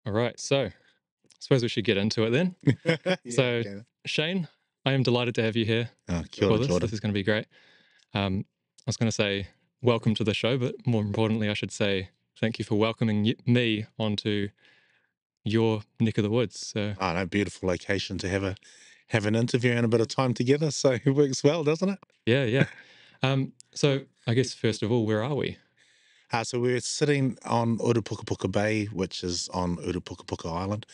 All right, so I suppose we should get into it then. Yeah, So, okay. Shane, I am delighted to have you here Kia for ora, this. kia ora. This is going to be great. I was going to say welcome to the show, but more importantly, I should say thank you for welcoming me onto your neck of the woods. So, Oh, no, beautiful location to have an interview and a bit of time together. So it works well, doesn't it? yeah, yeah. So, I guess first of all, where are we? So we're sitting on Urupukapuka Bay, which is on Urupukapuka Island.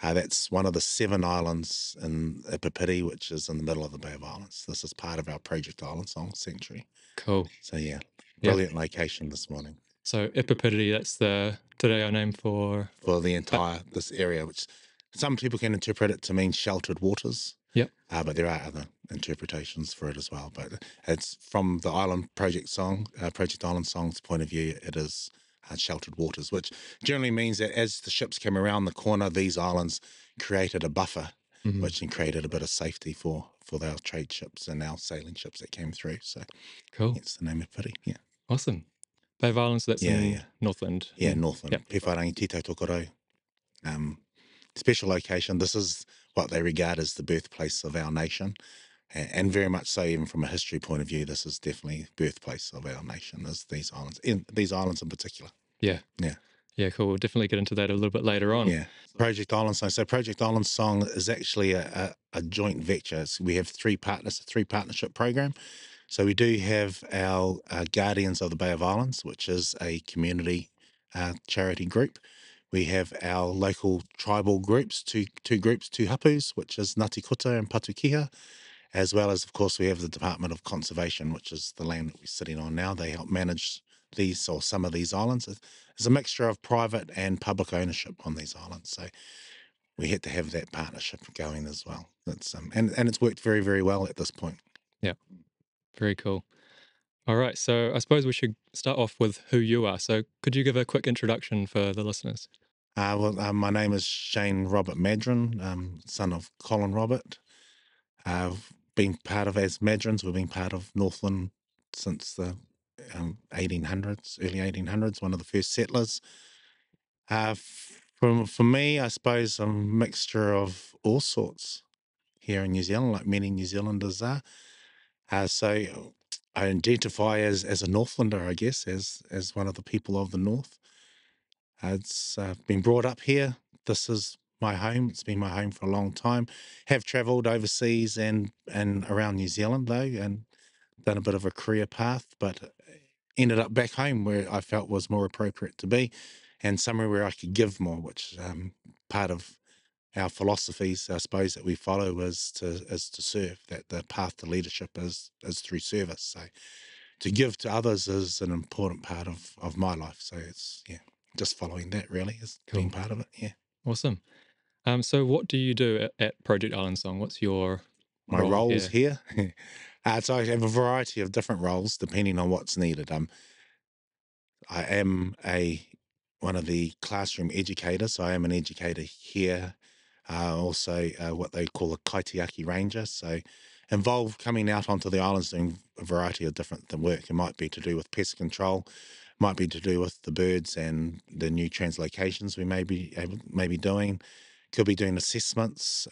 That's one of the 7 islands in Ipipiti, which is in the middle of the Bay of Islands. This is part of our Project Island Song Sanctuary. Cool. So yeah, Yeah. brilliant location this morning So, Epipidity, that's the today I name for. for the Uh, entire this area, which some people can interpret it to mean sheltered waters. yep. But there are other interpretations for it as well. But it's from the Island Project song, Project Island Song's point of view, it is sheltered waters, which generally means that as the ships came around the corner, these islands created a buffer, Mhm. which then created a bit of safety for our trade ships and our sailing ships that came through. So Cool. hence the name of Piri. Yeah, Awesome. Bay of Islands, that's yeah, in yeah, Northland. yeah. Yep. Northland, Pewharangi, Tito Tokorau. Special location. This is what they regard as the birthplace of our nation. And very much so, even from a history point of view, this is definitely birthplace of our nation, is these islands in particular. Yeah. Yeah, Yeah, cool. We'll definitely get into that a little bit later on. yeah. Project Island Song. So Project Island Song is actually a joint venture. We have three partners, a partnership program. So we do have our Guardians of the Bay of Islands, which is a community charity group. We have our local tribal groups, two groups, two hapus, which is Ngāti Kota and Patukiha, as well as, of course, we have the Department of Conservation, which is the land that we're sitting on now. They help manage these or some of these islands. It's a mixture of private and public ownership on these islands. So we had to have that partnership going as well. That's and it's worked very, very well at this point. Yeah, very cool. All right, so I suppose we should start off with who you are. So could you give a quick introduction for the listeners? My name is Shane Robert Maddren, son of Colin Robert. I've been part of, as Maddrens, we've been part of Northland since the 1800s, early 1800s, one of the first settlers. For me, I suppose a mixture of all sorts here in New Zealand, like many New Zealanders are. So I identify as a Northlander, I guess, as one of the people of the North. It's been brought up here. This is my home. It's been my home for a long time. Have travelled overseas and around New Zealand though, and done a bit of a career path, but ended up back home where I felt was more appropriate to be, and somewhere where I could give more, which part of our philosophies, I suppose, that we follow is to serve. That the path to leadership is through service. So to give to others is an important part of my life. So it's just following that really is being Cool. part of it. Yeah. Awesome. So what do you do at Project Island Song? What's your My role roles here? here. So I have a variety of different roles depending on what's needed. I am a one of the classroom educators. So I am an educator here. Also, what they call a Kaitiaki ranger. So involved coming out onto the islands doing a variety of different work. It might be to do with pest control, might be to do with the birds and the new translocations we may be doing. Could be doing assessments.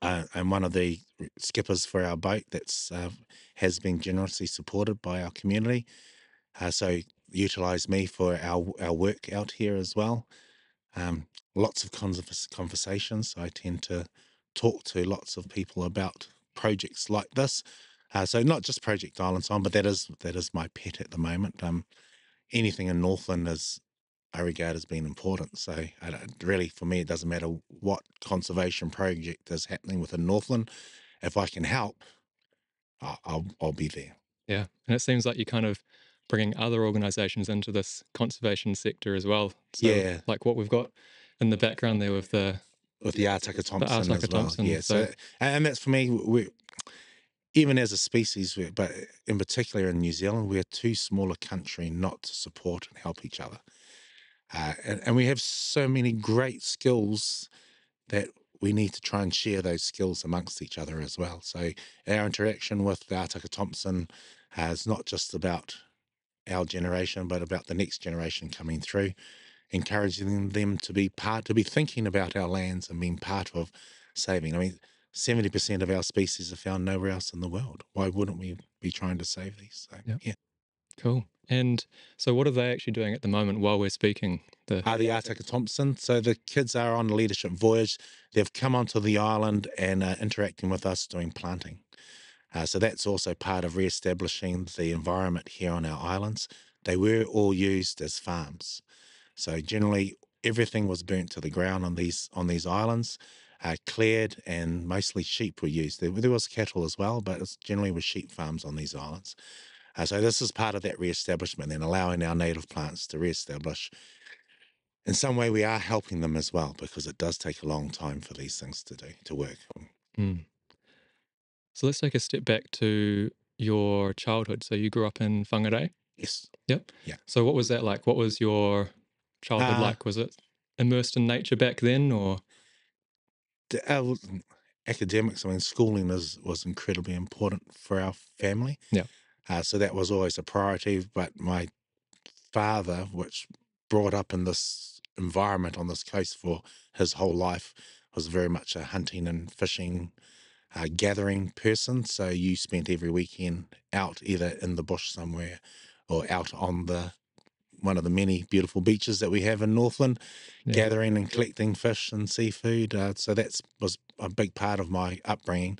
I'm one of the skippers for our boat that's has been generously supported by our community. So utilise me for our work out here as well. Lots of conversations. I tend to talk to lots of people about projects like this. So not just Project Island Song, but that is my pet at the moment. Anything in Northland is I regard as being important. So really, for me, it doesn't matter what conservation project is happening within Northland. If I can help, I'll be there. Yeah, and it seems like you're kind of bringing other organizations into this conservation sector as well. So Yeah, like what we've got in the background there with with the Artaka the Thompson Artaka as well. Thompson. Yeah, So so and that's for me. Even as a species, but in particular in New Zealand, we're too small a country not to support and help each other. And we have so many great skills that we need to try and share those skills amongst each other as well. So our interaction with the Artaka Thompson is not just about our generation, but about the next generation coming through. encouraging them to be thinking about our lands and being part of saving. I mean, 70% of our species are found nowhere else in the world. Why wouldn't we be trying to save these? So Yeah. yeah. Cool. And so, what are they actually doing at the moment while we're speaking? The Artaka Thompson. So the kids are on a leadership voyage. They've come onto the island and are interacting with us doing planting. So that's also part of re-establishing the environment here on our islands. They were all used as farms. So generally, everything was burnt to the ground on these islands, cleared, and mostly sheep were used. There was cattle as well, but it's generally was sheep farms on these islands. So this is part of that re-establishment and allowing our native plants to re-establish. In some way, we are helping them as well because it does take a long time for these things to work. Mm. So let's take a step back to your childhood. So you grew up in Whangarei? Yes. Yep. Yeah. So what was that like? What was your childhood Uh, like? Was it immersed in nature back then, or? our academics, I mean, schooling was incredibly important for our family. Yeah. So that was always a priority. But my father, which brought up in this environment on this coast for his whole life, was very much a hunting and fishing, gathering person. So you spent every weekend out either in the bush somewhere or out on the one of the many beautiful beaches that we have in Northland, Yeah. gathering and collecting fish and seafood. So that was a big part of my upbringing.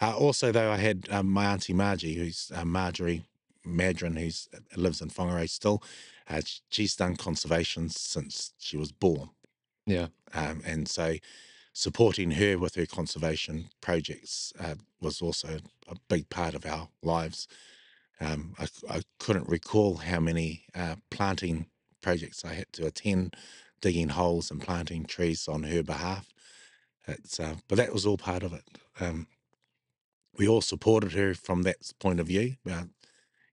Also, though, I had my auntie Margie, who's Marjorie Maddren, who's lives in Whangarei still. She's done conservation since she was born, Yeah. and so supporting her with her conservation projects was also a big part of our lives. I couldn't recall how many planting projects I had to attend, digging holes and planting trees on her behalf. But that was all part of it. We all supported her from that point of view.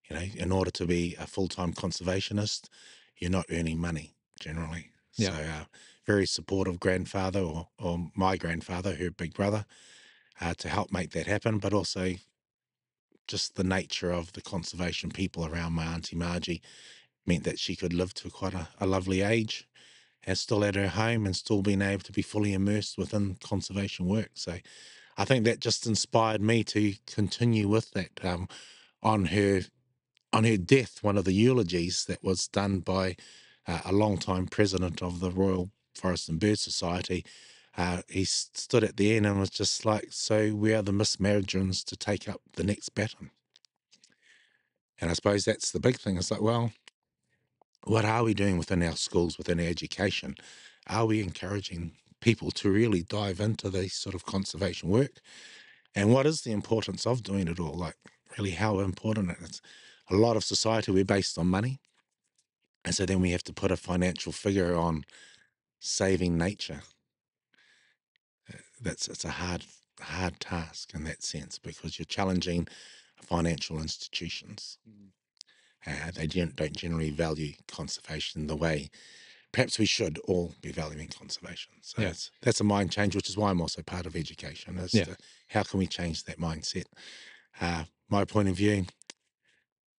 In order to be a full-time conservationist, you're not earning money generally. Yeah. So, very supportive grandfather or my grandfather, her big brother, to help make that happen, but also just the nature of the conservation people around my auntie Margie meant that she could live to quite a lovely age and still at her home and still being able to be fully immersed within conservation work. So I think that just inspired me to continue with that. On her on her death, one of the eulogies that was done by a long-time president of the Royal Forest and Bird Society, he stood at the end and was just like, "So we are the Miss Maddrens to take up the next baton." And I suppose that's the big thing. It's like, well, what are we doing within our schools, within our education? Are we encouraging people to really dive into this sort of conservation work? And what is the importance of doing it all? Like, really, how important it is. A lot of society, we're based on money. And so then we have to put a financial figure on saving nature. It's a hard task in that sense because you're challenging financial institutions. They don't generally value conservation the way perhaps we should all be valuing conservation. So Yeah. that's a mind change, which is why I'm also part of education, as Yeah. to how can we change that mindset. My point of view,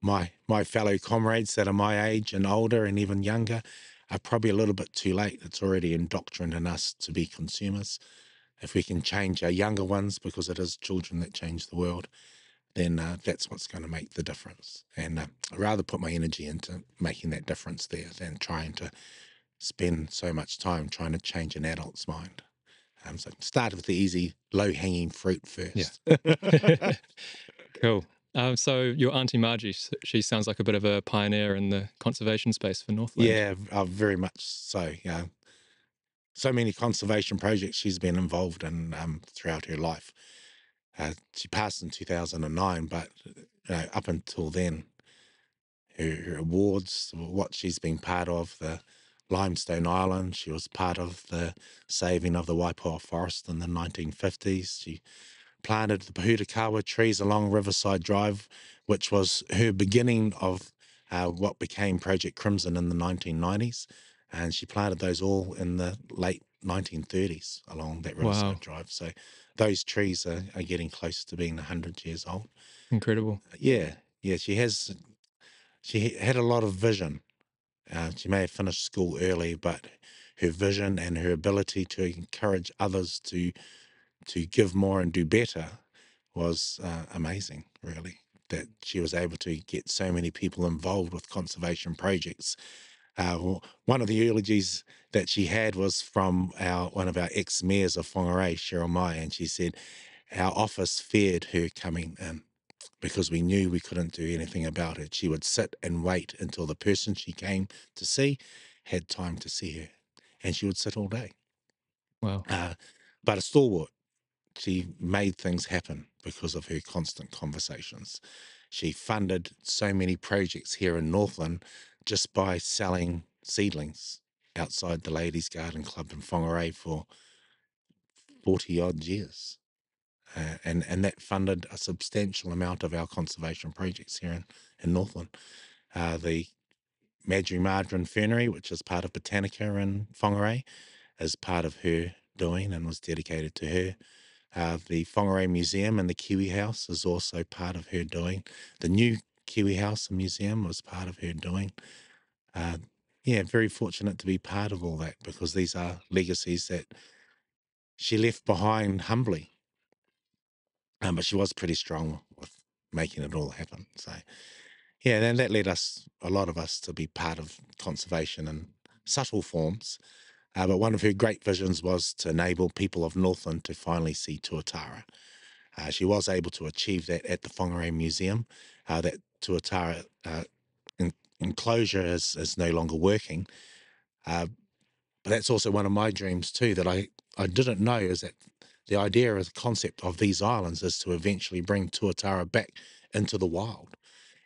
my fellow comrades that are my age and older and even younger are probably a little bit too late. It's already indoctrinated in us to be consumers. If we can change our younger ones, because it is children that change the world, then that's what's going to make the difference. And I'd rather put my energy into making that difference there than trying to spend so much time trying to change an adult's mind. So start with the easy, low-hanging fruit Yeah. first. Cool. So your auntie Margie, she sounds like a bit of a pioneer in the conservation space for Northland. Yeah, very much so. Yeah, so many conservation projects she's been involved in throughout her life. She passed in 2009, but up until then, her awards, what she's been part of, the Limestone Island, she was part of the saving of the Waipoa Forest in the 1950s. She planted the Pahutakawa trees along Riverside Drive, which was her beginning of what became Project Crimson in the 1990s. And she planted those all in the late 1930s along that Wow. Riverside Drive. So those trees are getting close to being 100 years old. Incredible. Yeah, yeah, she had a lot of vision She may have finished school early, but her vision and her ability to encourage others to give more and do better was amazing, really. That she was able to get so many people involved with conservation projects. One of the eulogies that she had was from one of our ex-mayors of Whangarei, Cheryl Mai, and she said, our office feared her coming in because we knew we couldn't do anything about it. She would sit and wait until the person she came to see had time to see her, and she would sit all day. Wow. Uh, but a stalwart, she made things happen because of her constant conversations. She funded so many projects here in Northland just by selling seedlings outside the Ladies' Garden Club in Whangarei for 40 odd years. And that funded a substantial amount of our conservation projects here in Northland. The Maddren Fernery, which is part of Botanica in Whangarei, is part of her doing and was dedicated to her. The Whangarei Museum and the Kiwi House is also part of her doing. The new Kiwi House and Museum was part of her doing. Uh, yeah, very fortunate to be part of all that because these are legacies that she left behind humbly. But she was pretty strong with making it all happen. So, yeah, then that led us, a lot of us, to be part of conservation in subtle forms. But one of her great visions was to enable people of Northland to finally see tuatara. She was able to achieve that at the Whangarei Museum. That tuatara enclosure is no longer working. But that's also one of my dreams too, that I didn't know, is that the idea or the concept of these islands is to eventually bring tuatara back into the wild.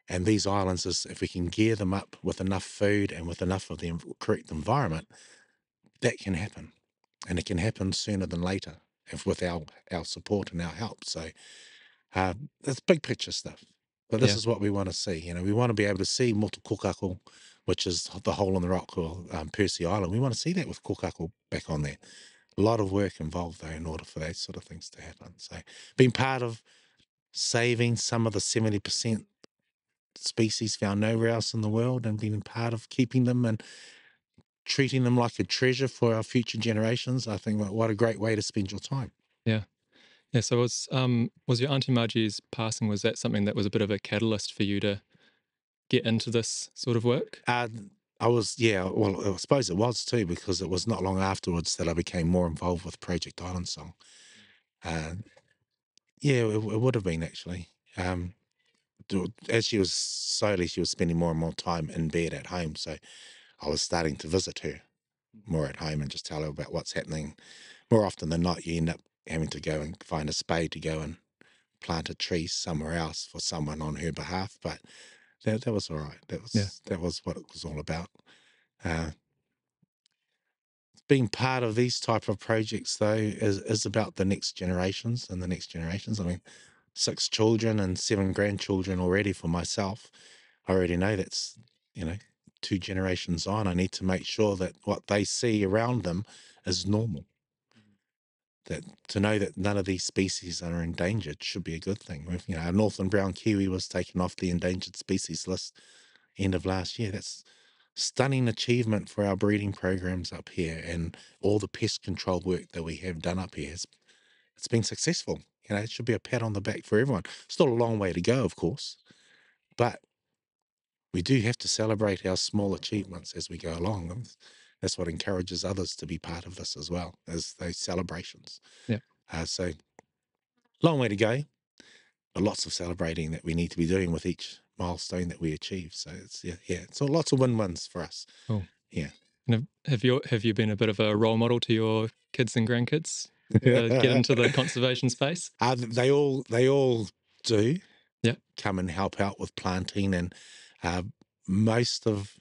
And these islands, is if we can gear them up with enough food and with enough of the correct environment, that can happen. And it can happen sooner than later if with our support and our help. So it's big picture stuff. But this Yeah. is what we want to see. You know, we want to be able to see Motu Kokako, which is the hole in the rock, or Percy Island. We want to see that with Kokako back on there. A lot of work involved, though, in order for those sort of things to happen. So being part of saving some of the 70% species found nowhere else in the world and being part of keeping them and treating them like a treasure for our future generations, I think what a great way to spend your time. Yeah. Yeah. So was your Auntie Margie's passing, was that something that was a bit of a catalyst for you to get into this sort of work? Uh, I was, yeah, well, I suppose it was too, because it was not long afterwards that I became more involved with Project Island Song. Uh, yeah, it would have been actually. As she was slowly, she was spending more and more time in bed at home. So I was starting to visit her more at home and just tell her about what's happening. More often than not, you end up having to go and find a spade to go and plant a tree somewhere else for someone on her behalf. But that was all right. Yeah. That was what it was all about. Uh, Being part of these type of projects, though, is about the next generations and the next generations. I mean, 6 children and 7 grandchildren already for myself. I already know that's, you know, 2 generations on. I need to make sure that what they see around them is normal. That to know that none of these species are endangered should be a good thing. You know, our Northland brown kiwi was taken off the endangered species list end of last year. That's stunning achievement for our breeding programs up here, and all the pest control work that we have done up here. It's been successful. You know, it should be a pat on the back for everyone. Still a long way to go, of course, but we do have to celebrate our small achievements as we go along. And that's what encourages others to be part of this as well, as those celebrations. Yeah. So long way to go, but lots of celebrating that we need to be doing with each milestone that we achieve. So it's yeah. So lots of win-wins for us. Cool. Yeah. And have you been a bit of a role model to your kids and grandkids to get into the conservation space? They all do Yeah. come and help out with planting, and uh, most of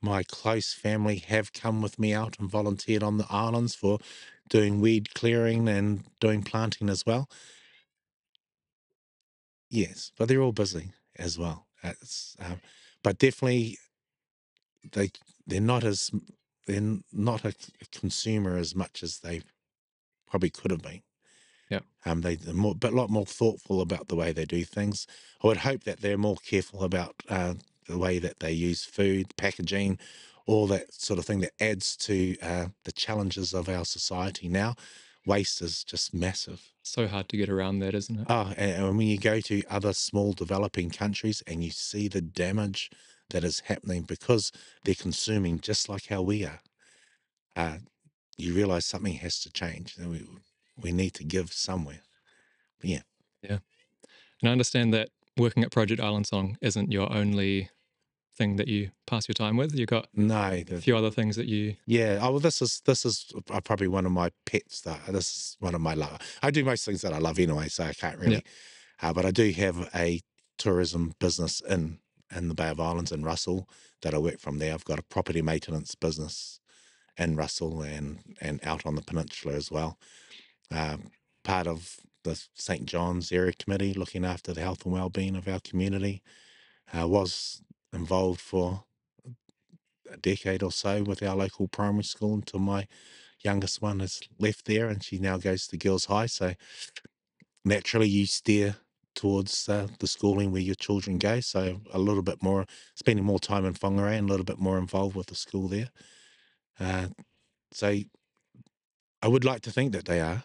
my close family have come with me out and volunteered on the islands for doing weed clearing and doing planting as well. Yes, but they're all busy as well. But definitely they they're not as they're not a consumer as much as they probably could have been. Yeah. They're but a lot more thoughtful about the way they do things. I would hope that they're more careful about the way that they use food, packaging, all that sort of thing that adds to the challenges of our society now. Waste is just massive. So hard to get around that, isn't it? Oh, and when you go to other small developing countries and you see the damage that is happening because they're consuming just like how we are, uh, you realize something has to change. And we need to give somewhere. But yeah, Yeah. And I understand that working at Project Island Song isn't your only thing that you pass your time with. You've got no, a few other things that you. yeah. Oh, well, this is probably one of my pets. That this is one of my love. I do most things that I love anyway, so I can't Yeah. really. But I do have a tourism business in the Bay of Islands in Russell that I work from there. I've got a property maintenance business in Russell and out on the peninsula as well. Part of the St John's Area Committee looking after the health and well-being of our community. Was involved for a decade or so with our local primary school until my youngest one has left there and she now goes to girls high. So naturally you steer towards the schooling where your children go. So a little bit more, spending more time in Whangarei and a little bit more involved with the school there. Uh, so I would like to think that they are,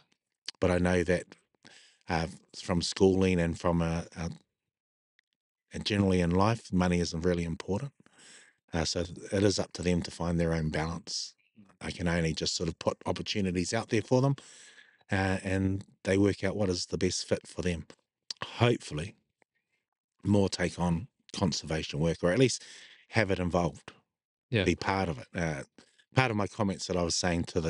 but I know that from schooling and from and generally in life, money isn't really important. So it is up to them to find their own balance. I can only just sort of put opportunities out there for them, and they work out what is the best fit for them. Hopefully, more take on conservation work, or at least have it involved, Yeah. be part of it. Part of my comments that I was saying to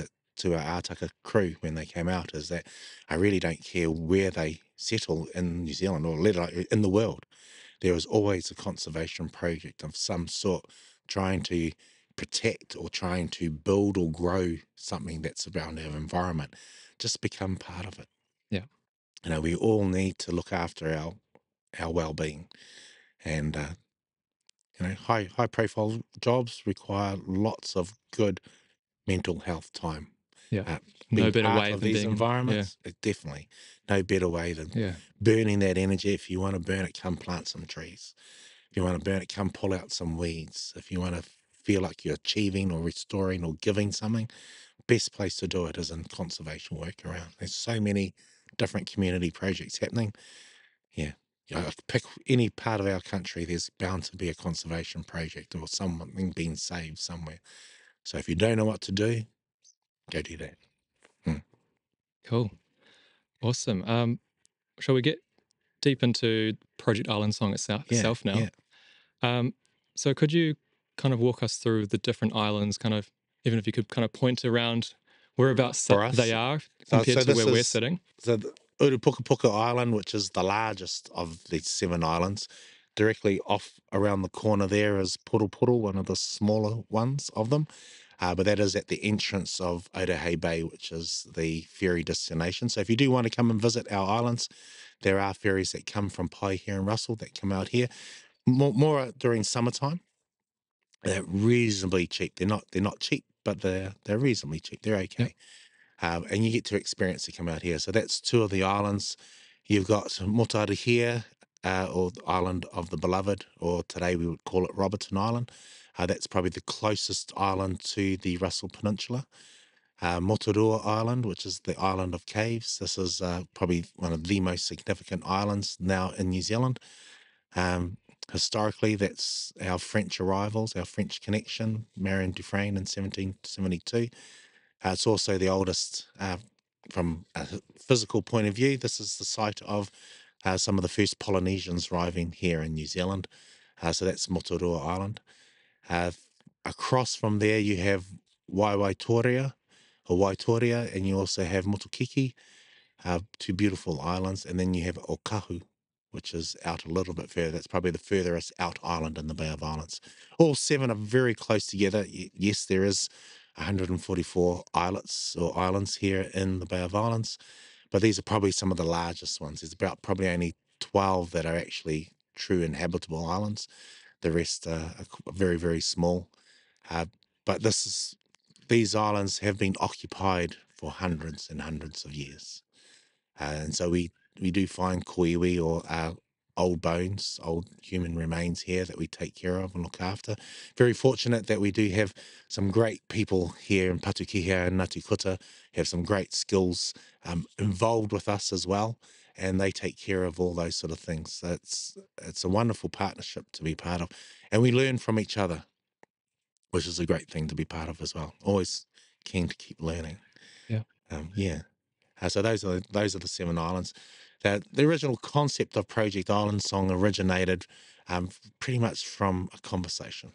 our Ataka crew when they came out is that I really don't care where they settle in New Zealand or let alone in the world. There is always a conservation project of some sort trying to protect or trying to build or grow something that's around our environment. Just become part of it. Yeah. We all need to look after our well-being, and high profile jobs require lots of good mental health time. Yeah. Uh, No Being better part way of than these being in. Yeah. environments, definitely no better way than Yeah. burning that energy. If you want to burn it, come plant some trees. If you want to burn it, come pull out some weeds. If you want to feel like you're achieving or restoring or giving something, best place to do it is in conservation work around. There's so many different community projects happening. Yeah. Pick any part of our country, there's bound to be a conservation project or something being saved somewhere. So if you don't know what to do, go do that. Hmm. Cool. Awesome. Shall we get deep into Project Island Song Yeah, itself now? yeah. Um, so could you kind of walk us through the different islands, kind of, even if you could kind of point around whereabouts For they us, are compared so to this where we're is sitting? the Urupukapuka Island, which is the largest of the 7 islands. Directly off around the corner there is Purupuru, one of the smaller ones of them. But that is at the entrance of Otahe Bay, which is the ferry destination. So if you do want to come and visit our islands, there are ferries that come from Pai here in Russell that come out here more during summertime. They're reasonably cheap. They're not cheap, but they're reasonably cheap. They're Yep. okay. And you get to experience to come out here. So that's two of the islands. You've got Motari here, or the Island of the Beloved, or today we would call it Robertson Island. That's probably the closest island to the Russell Peninsula. Motorua Island, which is the island of caves. This is probably one of the most significant islands now in New Zealand. Um, Historically, that's our French arrivals, our French connection, Marion Dufresne in 1772. It's also the oldest, from a physical point of view. This is the site of some of the first Polynesians arriving here in New Zealand. So that's Motorua Island. Uh, Across from there, you have Waiwaitoria or Waitoria, and you also have Motokiki, two beautiful islands. And then you have Okahu, which is out a little bit further. That's probably the furthest out island in the Bay of Islands. All seven are very close together. Yes, there is 144 islets or islands here in the Bay of Islands, but these are probably some of the largest ones. There's about probably only 12 that are actually true inhabitable islands. The rest are very, very small. Uh, but these islands have been occupied for hundreds and hundreds of years. And so we do find koiwi or old bones, old human remains here that we take care of and look after. Very fortunate that we do have some great people here in Patukiha and Ngāti have some great skills involved with us as well, and they take care of all those sort of things. So it's a wonderful partnership to be part of, and we learn from each other, which is a great thing to be part of as well. Always keen to keep learning. Yeah. Yeah. So those are the 7 islands. The original concept of Project Island Song originated pretty much from a conversation,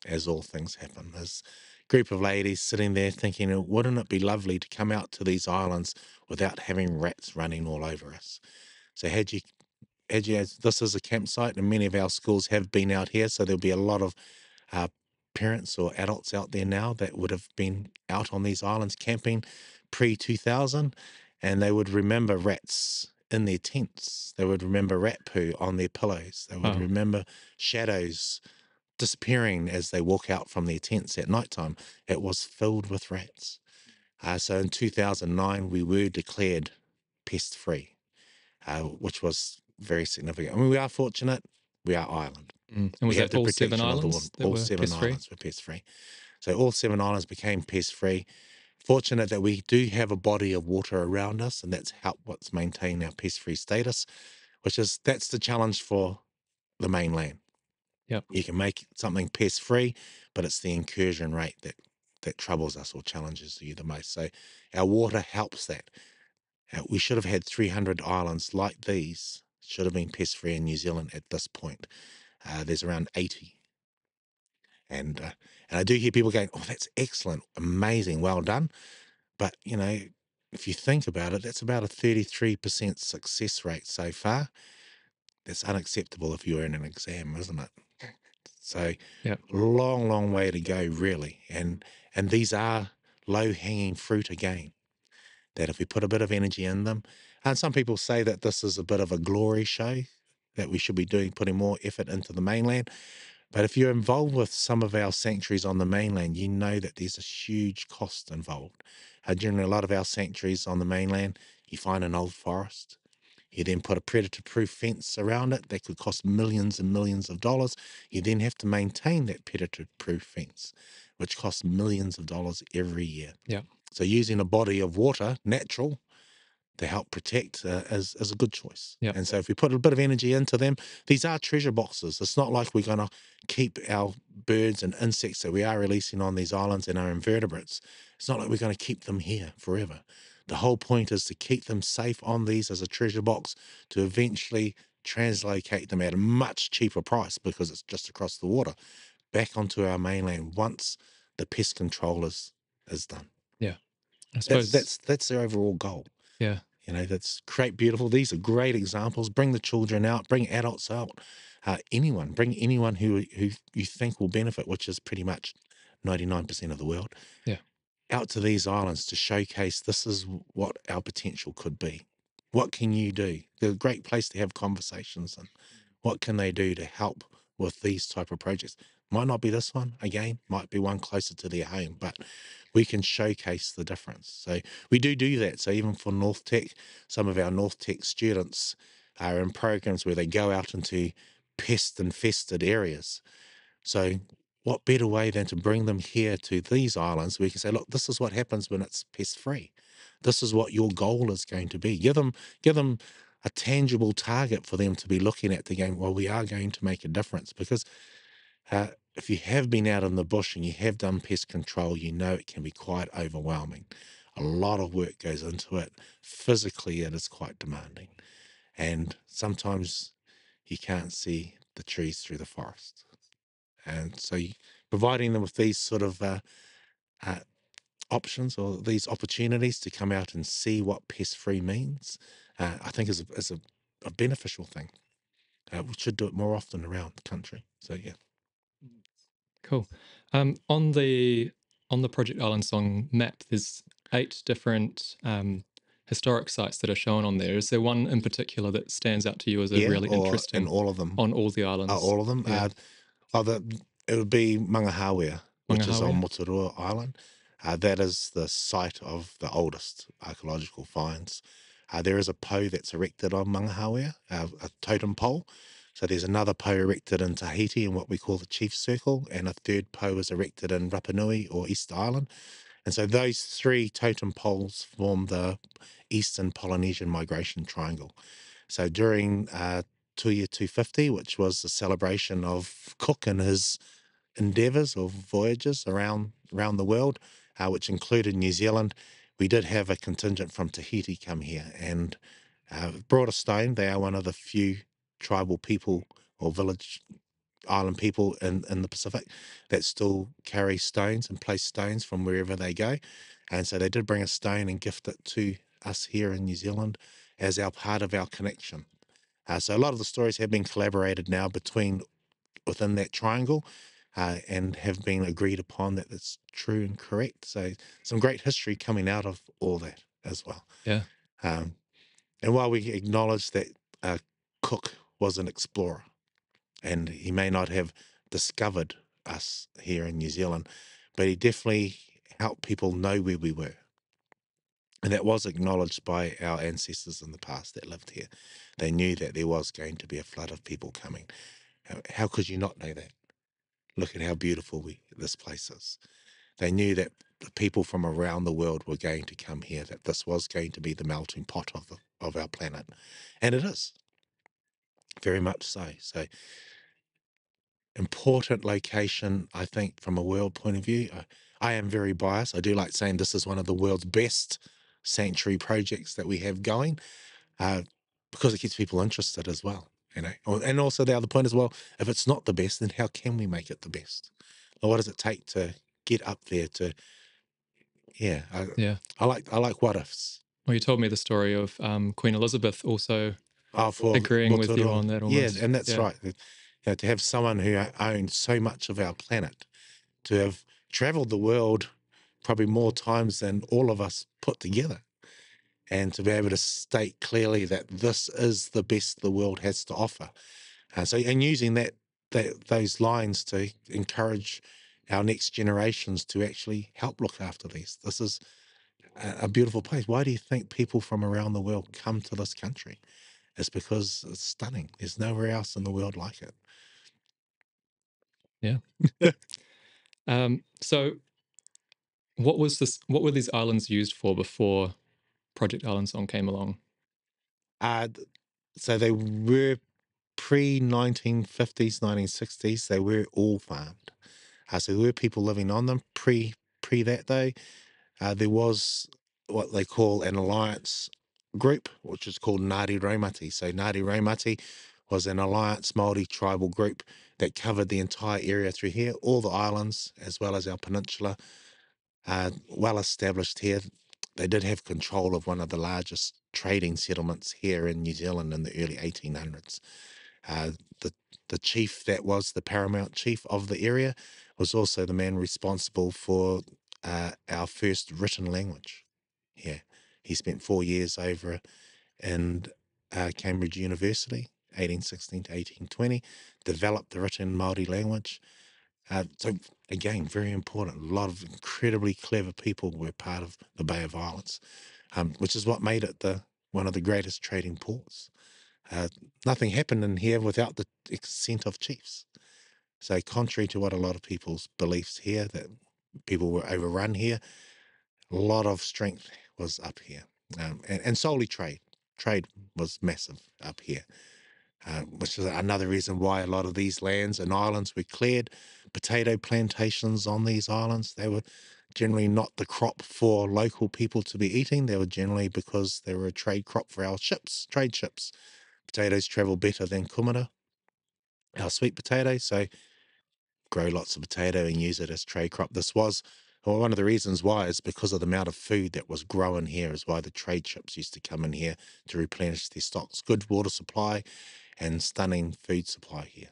as all things happen. There's a group of ladies sitting there thinking, wouldn't it be lovely to come out to these islands without having rats running all over us? So this is a campsite, and many of our schools have been out here, so there'll be a lot of uh, parents or adults out there now that would have been out on these islands camping pre-2000, and they would remember rats in their tents. They would remember rat poo on their pillows. They would Wow. remember shadows disappearing as they walk out from their tents at night time. It was filled with rats. So in 2009, we were declared pest-free, which was very significant. I mean, we are fortunate. We are island. And We was have that the all seven protection of the water. islands that All were 7 islands pest-free? were pest free. So all 7 islands became pest free. Fortunate that we do have a body of water around us, and that's helped what's maintain our pest free status, that's the challenge for the mainland. Yep. You can make something pest free, but it's the incursion rate that troubles us or challenges you the most. So our water helps that. We should have had 300 islands like these, should have been pest free in New Zealand at this point. There's around 80. And I do hear people going, "Oh, that's excellent, amazing, well done." But if you think about it, that's about a 33% success rate so far. That's unacceptable if you're in an exam, isn't it? So Yep. long, long way to go, really. And these are low hanging fruit again. That if we put a bit of energy in them, and some people say that this is a bit of a glory show, that we should be putting more effort into the mainland. But if you're involved with some of our sanctuaries on the mainland, you know that there's a huge cost involved. Generally, a lot of our sanctuaries on the mainland, you find an old forest. You then put a predator-proof fence around it that could cost millions and millions of dollars. You then have to maintain that predator-proof fence, which costs millions of dollars every year. Yep. So using a body of water, natural, to help protect is a good choice. Yep. And so if we put a bit of energy into them, these are treasure boxes. It's not like we're going to keep our birds and insects that we are releasing on these islands and our invertebrates. It's not like we're going to keep them here forever. The whole point is to keep them safe on these as a treasure box, to eventually translocate them at a much cheaper price because it's just across the water back onto our mainland once the pest control is done. Yeah. I That's suppose. that's that's their overall goal. Yeah. That's create beautiful. These are great examples. Bring the children out, bring adults out, bring anyone who you think will benefit, which is pretty much 99% of the world, Yeah. out to these islands to showcase this is what our potential could be. What can you do? They're a great place to have conversations, and what can they do to help with these type of projects? Might not be this one again, might be one closer to their home, but we can showcase the difference. So we do that. So even for North Tech, some of our North Tech students are in programs where they go out into pest infested areas. So what better way than to bring them here to these islands where we can say, look, this is what happens when it's pest free. This is what your goal is going to be. Give them a tangible target for them to be looking at, to go, well, we are going to make a difference. Because if you have been out in the bush and you have done pest control, you know it can be quite overwhelming. A lot of work goes into it. Physically, it is quite demanding. And sometimes you can't see the trees through the forest. And so providing them with these sort of uh, options or these opportunities to come out and see what pest-free means, I think is a beneficial thing. We should do it more often around the country. So yeah. Cool. On the Project Island Song map, there's 8 different historic sites that are shown on there. Is there one in particular that stands out to you as a Yeah, really or in interesting all of them. on all the islands? All of them. Yeah. It would be Mangahawea, which is on Mangahawea? Moturua Island. That is the site of the oldest archaeological finds. There is a po that's erected on Mangahawea, a totem pole. So there's another po erected in Tahiti in what we call the Chief Circle, and a third po is erected in Rapa Nui or East Island. And so those three totem poles form the Eastern Polynesian Migration Triangle. So during Tuia 250, which was the celebration of Cook and his endeavours or voyages around the world, which included New Zealand, we did have a contingent from Tahiti come here and brought a stone. They are one of the few tribal people or village island people in the Pacific that still carry stones and place stones from wherever they go. And so they did bring a stone and gift it to us here in New Zealand as our part of our connection. So a lot of the stories have been collaborated now within that triangle and have been agreed upon that it's true and correct. So some great history coming out of all that as well. Yeah. Um, and while we acknowledge that Cook was an explorer and he may not have discovered us here in New Zealand, but he definitely helped people know where we were. And that was acknowledged by our ancestors in the past that lived here. They knew that there was going to be a flood of people coming. How could you not know that? Look at how beautiful this place is. They knew that the people from around the world were going to come here, that this was going to be the melting pot of our planet. And it is, very much so. So, important location, I think, from a world point of view. I am very biased. I do like saying this is one of the world's best sanctuary projects that we have going because it keeps people interested as well. And also the other point as well, if it's not the best, then how can we make it the best? Or what does it take to get up there to, yeah, Yeah. I like what ifs. Well, you told me the story of Queen Elizabeth also Oh, for agreeing with you Rotorua. on that Yeah, almost. and that's Yeah. right. To have someone who owns so much of our planet, to have traveled the world probably more times than all of us put together, and to be able to state clearly that this is the best the world has to offer. And using those lines to encourage our next generations to actually help look after these. This is a beautiful place. Why do you think people from around the world come to this country? It's because it's stunning. There's nowhere else in the world like it. Yeah. So what was this? What were these islands used for before Project Island Song came along? Uh, so they were pre 1950s, 1960s. They were all farmed. So there were people living on them pre that though. There was what they call an alliance group, which is called Ngāti Raumati. So Ngāti Raumati was an alliance Māori tribal group that covered the entire area through here, all the islands as well as our peninsula, well established here. They did have control of one of the largest trading settlements here in New Zealand in the early 1800s. Uh, the the chief that was the paramount chief of the area was also the man responsible for our first written language. Yeah, he spent 4 years over in Cambridge University, 1816 to 1820, developed the written Māori language. So again, very important. A lot of incredibly clever people were part of the Bay of Islands, which is what made it one of the greatest trading ports. Uh, Nothing happened in here without the consent of chiefs. So, contrary to what a lot of people's beliefs here, that people were overrun here, a lot of strength was up here, and solely trade. Trade was massive up here, which is another reason why a lot of these lands and islands were cleared. Potato plantations on these islands, they were generally not the crop for local people to be eating. They were generally because they were a trade crop for our ships, trade ships. Potatoes travel better than kumara, our sweet potato. So grow lots of potato and use it as trade crop. Well, one of the reasons why is because of the amount of food that was grown here is why the trade ships used to come in here to replenish their stocks. Good water supply and stunning food supply here.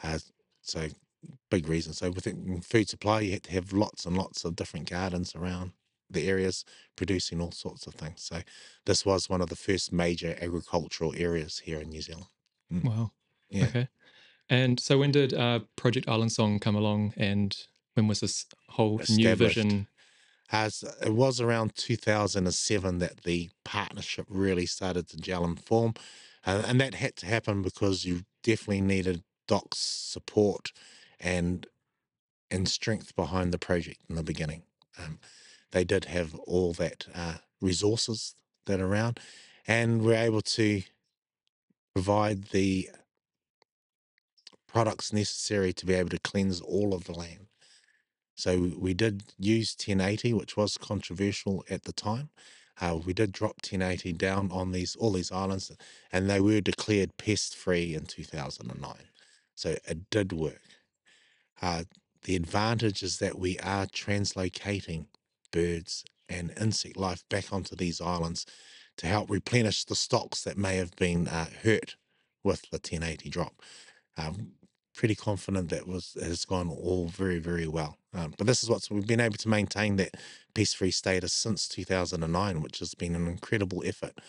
Uh, so big reason. So within food supply, you had to have lots and lots of different gardens around the areas producing all sorts of things. So this was one of the first major agricultural areas here in New Zealand. Mm, Wow. yeah. Okay. And so when did Project Island Song come along, and when was this whole new Established. vision? As it was around 2007 that the partnership really started to gel and form, and that had to happen because you definitely needed Doc's support and strength behind the project in the beginning. Um, they did have all that resources that are around, and were able to provide the products necessary to be able to cleanse all of the land. So we did use 1080, which was controversial at the time. We did drop 1080 down on all these islands, and they were declared pest free in 2009. So it did work. Uh, the advantage is that we are translocating birds and insect life back onto these islands to help replenish the stocks that may have been hurt with the 1080 drop. Um, Pretty confident that has gone all very, very well. But this is what we've been able to maintain that pest-free status since 2009, which has been an incredible effort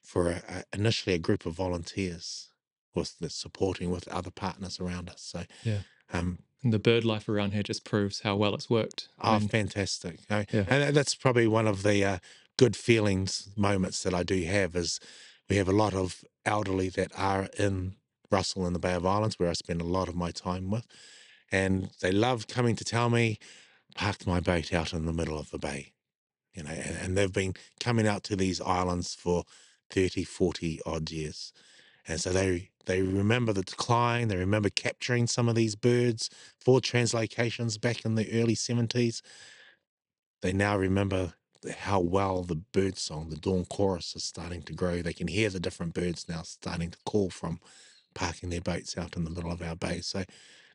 for initially a group of volunteers with the supporting with other partners around us. So, Yeah. um, And the bird life around here just proves how well it's worked. I oh, mean, fantastic! yeah, And that's probably one of the good feelings moments that I do have is we have a lot of elderly that are in Russell in the Bay of Islands, where I spend a lot of my time with, and they love coming to tell me, parked my boat out in the middle of the bay, and they've been coming out to these islands for 30, 40 odd years. And so they remember the decline, they remember capturing some of these birds for translocations back in the early 70s. They now remember how well the bird song, the dawn chorus, is starting to grow. They can hear the different birds now starting to call from parking their boats out in the middle of our bay. So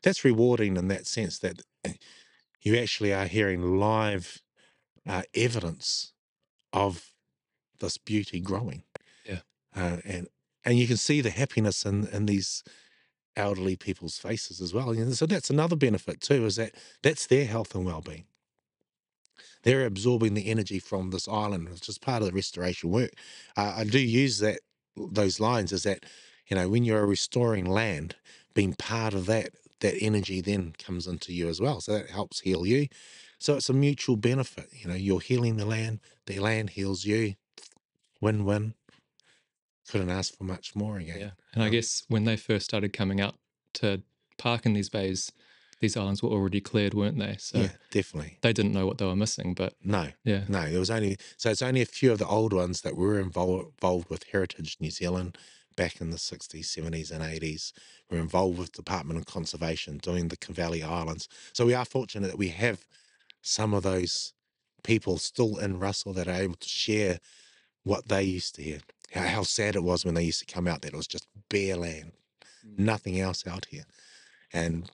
that's rewarding in that sense that you actually are hearing live evidence of this beauty growing, yeah, and you can see the happiness in these elderly people's faces as well. And so that's another benefit too, is that that's their health and well-being. They're absorbing the energy from this island, which is part of the restoration work. I do use those lines is that, when you're restoring land, being part of that energy then comes into you as well. So that helps heal you. So it's a mutual benefit. You're healing the land heals you. Win-win. Couldn't ask for much more again. yeah. And I guess when they first started coming out to park in these bays, these islands were already cleared, weren't they? So Yeah, definitely. they didn't know what they were missing, but No, yeah, no, there was it's only a few of the old ones that were involved with Heritage New Zealand back in the 60s, 70s, and 80s. Were involved with Department of Conservation doing the Cavalli Islands. So we are fortunate that we have some of those people still in Russell that are able to share what they used to hear. How sad it was when they used to come out that it was just bare land, nothing else out here. And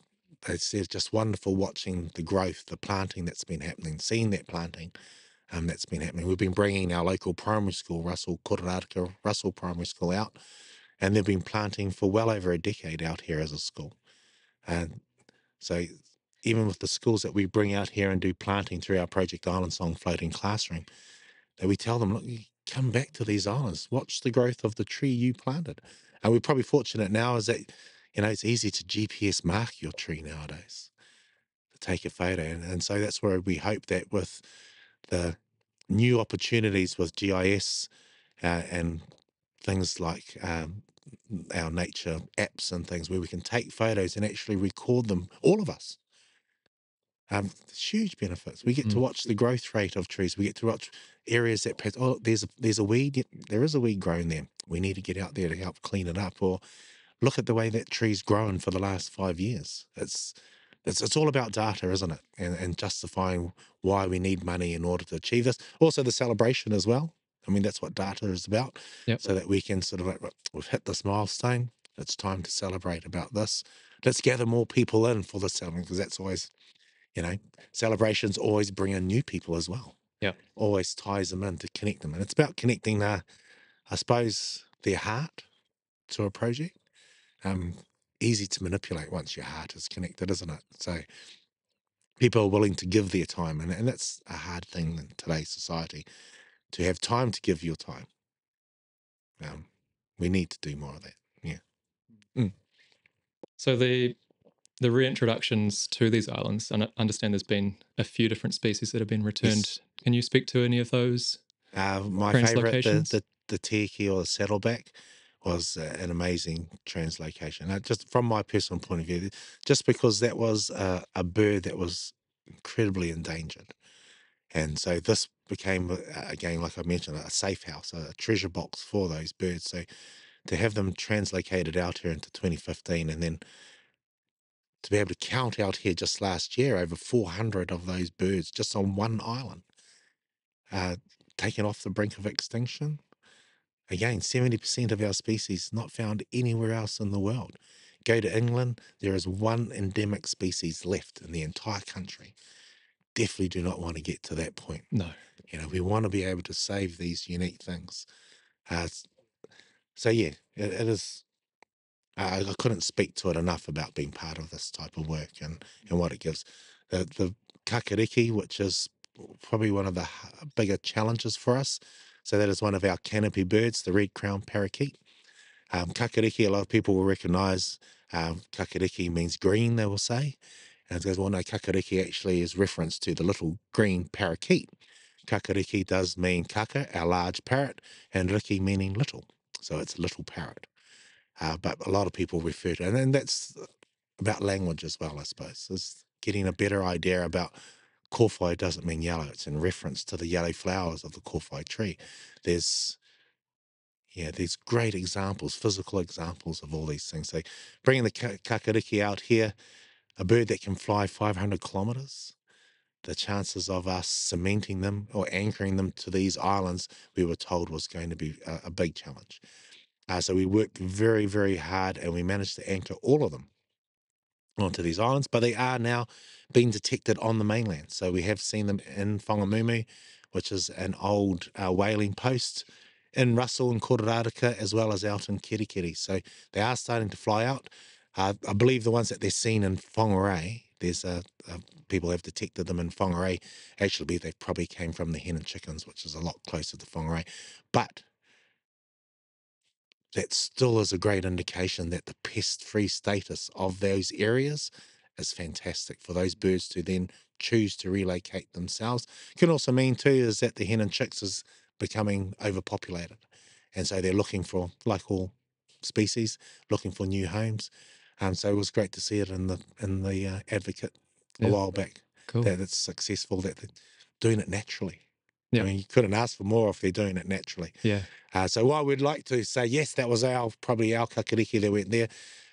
they said it's just wonderful watching the growth, the planting that's been happening, seeing that planting that's been happening. We've been bringing our local primary school, Russell Kororarika Russell Primary School, out, and they've been planting for well over a decade out here as a school. And so, even with the schools that we bring out here and do planting through our Project Island Song Floating Classroom, that we tell them, look, you come back to these islands, watch the growth of the tree you planted. And we're probably fortunate now is that, it's easy to GPS mark your tree nowadays, to take a photo. And so that's where we hope that with the new opportunities with GIS and things like our nature apps and things where we can take photos and actually record them, all of us. There's huge benefits. We get to mm, watch the growth rate of trees. We get to watch areas that perhaps, oh, there's a weed. Yep, there is a weed growing there. We need to get out there to help clean it up. Or look at the way that tree's grown for the last 5 years. It's all about data, isn't it? And justifying why we need money in order to achieve this. Also, the celebration as well. I mean, that's what data is about. yep, So that we can sort of like, "Right, we've hit this milestone. It's time to celebrate about this. Let's gather more people in for this celebration because that's always, you know, celebrations always bring in new people as well. yep, Always ties them in to connect them, and it's about connecting, I suppose, their heart to a project. um, Easy to manipulate once your heart is connected, isn't it? So people are willing to give their time, and that's a hard thing in today's society to have time to give your time. Um, we need to do more of that. Yeah. Mm. So the reintroductions to these islands, and I understand there's been a few different species that have been returned. Yes. Can you speak to any of those My favorite, translocations? the tiki or the saddleback, was an amazing translocation. Just from my personal point of view, just because that was a bird that was incredibly endangered. And so this became, again, like I mentioned, a safe house, a treasure box for those birds. So to have them translocated out here into 2015, and then to be able to count out here just last year over 400 of those birds just on one island, uh, taken off the brink of extinction. Again, 70% of our species not found anywhere else in the world. Go to England, there is one endemic species left in the entire country. Definitely do not want to get to that point. No. We want to be able to save these unique things. Uh, so yeah, it is. I couldn't speak to it enough about being part of this type of work and what it gives. The kakariki, which is probably one of the bigger challenges for us. So that is one of our canopy birds, the red-crowned parakeet. Kakariki, a lot of people will recognise. Kakariki means green, they will say. And it goes, well, no, kakariki actually is reference to the little green parakeet. Kakariki does mean kaka, our large parrot, and riki meaning little. So it's a little parrot. But a lot of people refer to, and that's about language as well, I suppose, is getting a better idea about kowhai doesn't mean yellow. It's in reference to the yellow flowers of the kowhai tree. There's there's great examples, physical examples of all these things. So bringing the kakariki out here, a bird that can fly 500 kilometers, the chances of us cementing them or anchoring them to these islands, we were told was going to be a big challenge. So we worked very, very hard and we managed to anchor all of them onto these islands, but they are now being detected on the mainland. So we have seen them in Whangamumu, which is an old whaling post, in Russell and Kororareka, as well as out in Kirikiri. So they are starting to fly out. I believe the ones that they're seen in Whangarei, there's people have detected them in Whangarei. Actually, they probably came from the hen and chickens, which is a lot closer to Whangarei. But that still is a great indication that the pest-free status of those areas is fantastic for those birds to then choose to relocate themselves. Can also mean too is that the hen and chicks is becoming overpopulated, and so they're looking for, like all species, looking for new homes. So it was great to see it in the Advocate a Yeah. while back, Cool. that it's successful, that they're doing it naturally. I Yeah. mean, you couldn't ask for more if they're doing it naturally. Yeah. So while we'd like to say, yes, that was probably our kakariki that went there,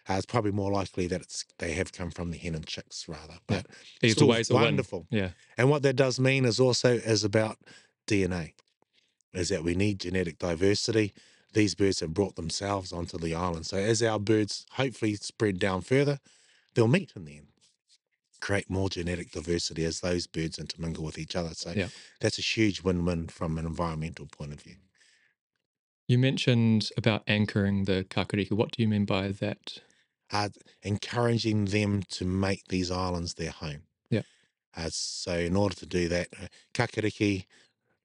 it's probably more likely that they have come from the hen and chicks rather, Yeah. but Either still way's a win. wonderful. Yeah. And what that does mean is about DNA, is that we need genetic diversity. These birds have brought themselves onto the island. So as our birds hopefully spread down further, they'll meet in the end, create more genetic diversity as those birds intermingle with each other. So Yeah. that's a huge win-win from an environmental point of view. You mentioned about anchoring the kakariki. What do you mean by that? uh, Encouraging them to make these islands their home. Yeah. So in order to do that, kakariki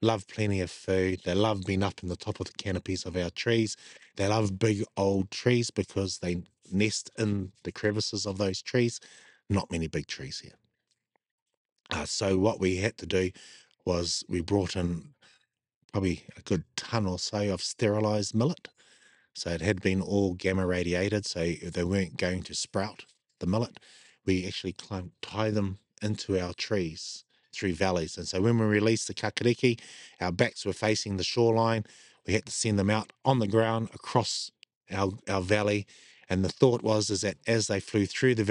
love plenty of food. They love being up in the top of the canopies of our trees. They love big old trees because they nest in the crevices of those trees. Not many big trees here. So what we had to do was we brought in probably a good ton or so of sterilized millet. So it had been all gamma radiated, so they weren't going to sprout the millet. We actually tie them into our trees through valleys. And so when we released the kakariki, our backs were facing the shoreline. We had to send them out on the ground across our valley. And the thought is that as they flew through the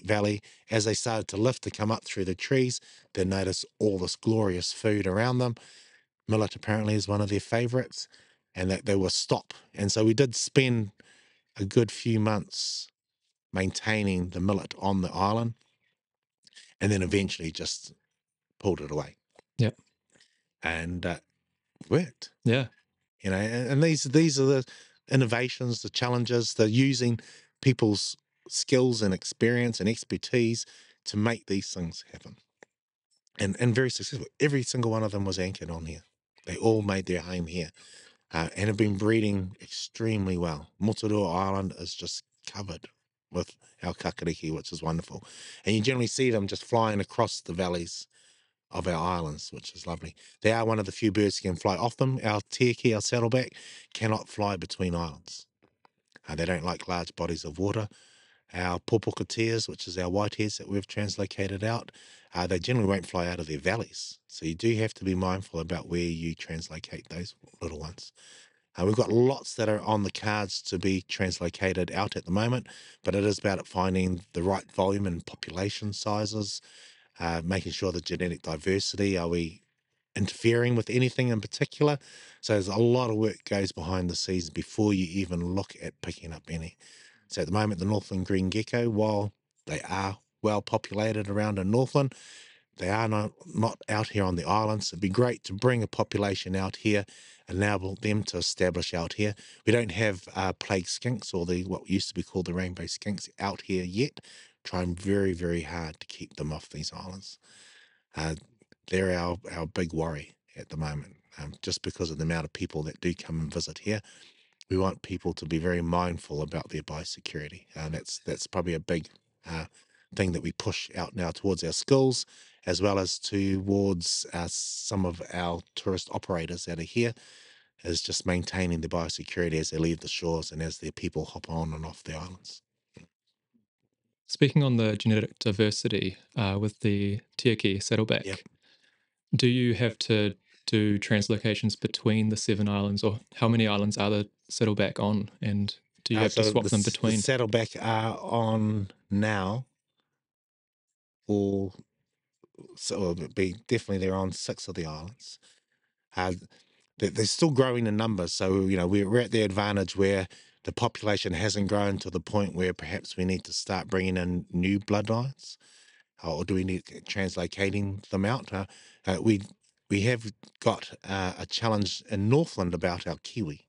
valley, as they started to lift to come up through the trees, they noticed all this glorious food around them. Millet apparently is one of their favorites, and that they will stop. And so we did spend a good few months maintaining the millet on the island, and then eventually just pulled it away. Yeah. And worked. Yeah. And these are the innovations, the challenges, the using people's skills and experience and expertise to make these things happen. And very successful. Every single one of them was anchored on here. They all made their home here. And have been breeding extremely well. Moturua Island is just covered with our kakariki, which is wonderful. And you generally see them just flying across the valleys of our islands, which is lovely. They are one of the few birds that can fly off them. Our tiaki, our saddleback, cannot fly between islands. They don't like large bodies of water. Our popokateas, which is our whiteheads that we've translocated out, they generally won't fly out of their valleys. So you do have to be mindful about where you translocate those little ones. We've got lots that are on the cards to be translocated out at the moment, but it is about finding the right volume and population sizes, making sure the genetic diversity, are we interfering with anything in particular? So there's a lot of work goes behind the scenes before you even look at picking up any. So at the moment, the Northland green gecko, while they are well populated around in Northland, they are not out here on the islands. It'd be great to bring a population out here, enable them to establish out here. We don't have plague skinks or the what used to be called the rainbow skinks out here yet. Trying very, very hard to keep them off these islands. Uh, they're our big worry at the moment, just because of the amount of people that do come and visit here. We want people to be very mindful about their biosecurity. That's probably a big thing that we push out now towards our schools, as well as towards some of our tourist operators that are here, is just maintaining the biosecurity as they leave the shores and as their people hop on and off the islands. Speaking on the genetic diversity with the Tiaki Yep. saddleback, do you have to do translocations between the 7 islands, or how many islands are the saddleback on, and do you have to So swap them the between? saddleback are on now, or so it'll be definitely they're on 6 of the islands. Uh, they're still growing in numbers. So, we're at the advantage where the population hasn't grown to the point where perhaps we need to start bringing in new bloodlines, or do we need translocating them out? We have got a challenge in Northland about our kiwi.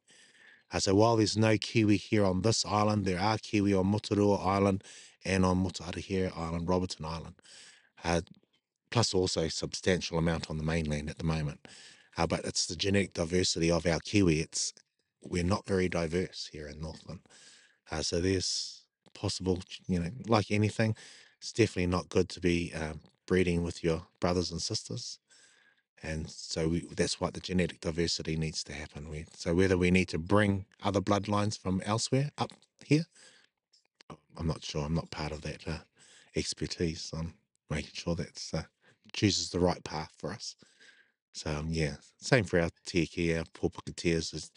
So while there's no kiwi here on this island, there are kiwi on Muturua Island and on Mutaarahira Island, Robertson Island. Uh, Plus also substantial amount on the mainland at the moment. But it's the genetic diversity of our kiwi. We're not very diverse here in Northland. So there's possible, like anything, it's definitely not good to be breeding with your brothers and sisters. And so that's why the genetic diversity needs to happen. So whether we need to bring other bloodlines from elsewhere up here, I'm not sure. I'm not part of that expertise on making sure that chooses the right path for us. So yeah, same for our tiki, our porpukateers.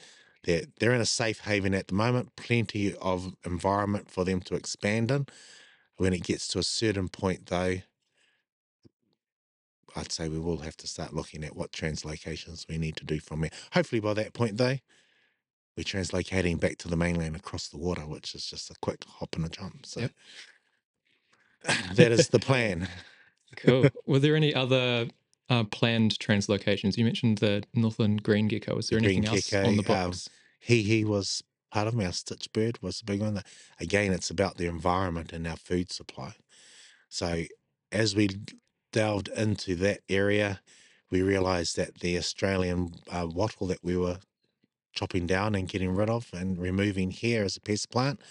They're in a safe haven at the moment. Plenty of environment for them to expand in. When it gets to a certain point, though, I'd say we will have to start looking at what translocations we need to do from there. Hopefully, by that point, though, we're translocating back to the mainland across the water, which is just a quick hop and a jump. So Yep. that is the plan. Cool. Were there any other planned translocations? You mentioned the Northland green gecko. Was The there green anything else on gecko, the books? he was part of our stitch bird was the big one. Again, it's about the environment and our food supply. So as we delved into that area, we realized that the Australian wattle that we were chopping down and getting rid of and removing here as a pest plant,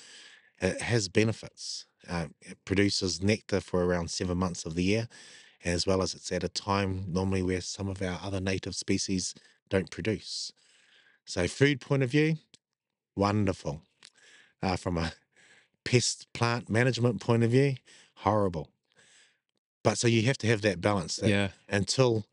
it has benefits. It produces nectar for around 7 months of the year, as well as it's at a time normally where some of our other native species don't produce. So food point of view, wonderful. From a pest plant management point of view, horrible. But so you have to have that balance that Yeah. until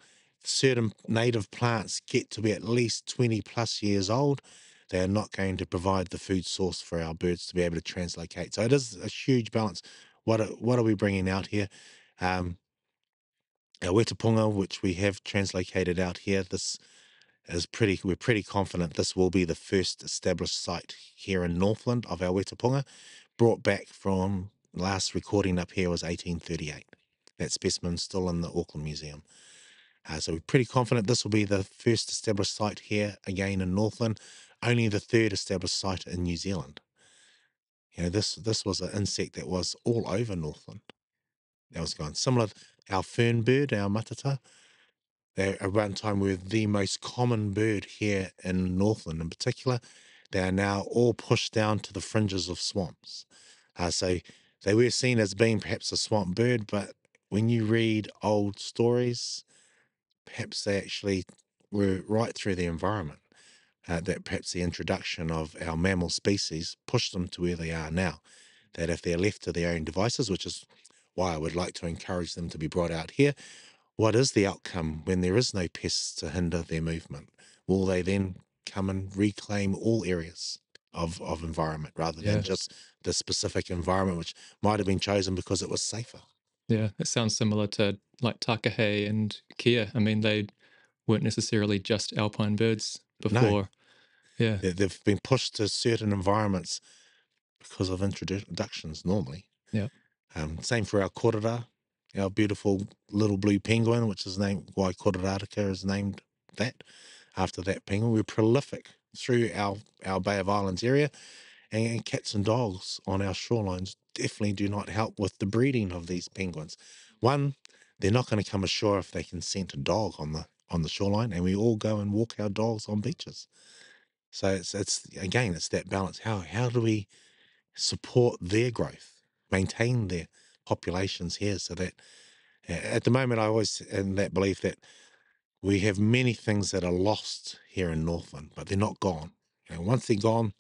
certain native plants get to be at least 20 plus years old, they are not going to provide the food source for our birds to be able to translocate. So it is a huge balance. What are we bringing out here? Our wetapunga, which we have translocated out here, we're pretty confident this will be the first established site here in Northland of our wetapunga, brought back from last recording up here was 1838. That specimen's still in the Auckland Museum. So we're pretty confident this will be the first established site here again in Northland, only the third established site in New Zealand. This was an insect that was all over Northland. That was gone. Similar, our fern bird, our matata, they at one time were the most common bird here in Northland in particular. They are now all pushed down to the fringes of swamps. So they were seen as being perhaps a swamp bird, but when you read old stories, perhaps they actually were right through the environment. That perhaps the introduction of our mammal species pushed them to where they are now. That if they're left to their own devices, which is why I would like to encourage them to be brought out here, what is the outcome when there is no pests to hinder their movement? Will they then come and reclaim all areas of environment rather than Yeah. just the specific environment which might have been chosen because it was safer? Yeah. It sounds similar to like Takahe and Kia. I mean, they weren't necessarily just alpine birds No, before. Yeah. they've been pushed to certain environments because of introductions normally. Yeah. Same for our korora, our beautiful little blue penguin, which is named why Kororarika is named that after that penguin. We're prolific through our Bay of Islands area, and cats and dogs on our shorelines definitely do not help with the breeding of these penguins. One, they're not going to come ashore if they can scent a dog on the shoreline, and we all go and walk our dogs on beaches. So it's again it's that balance. How do we support their growth, maintain their populations here so that at the moment I always in that belief that we have many things that are lost here in Northland, but they're not gone. Once they're gone,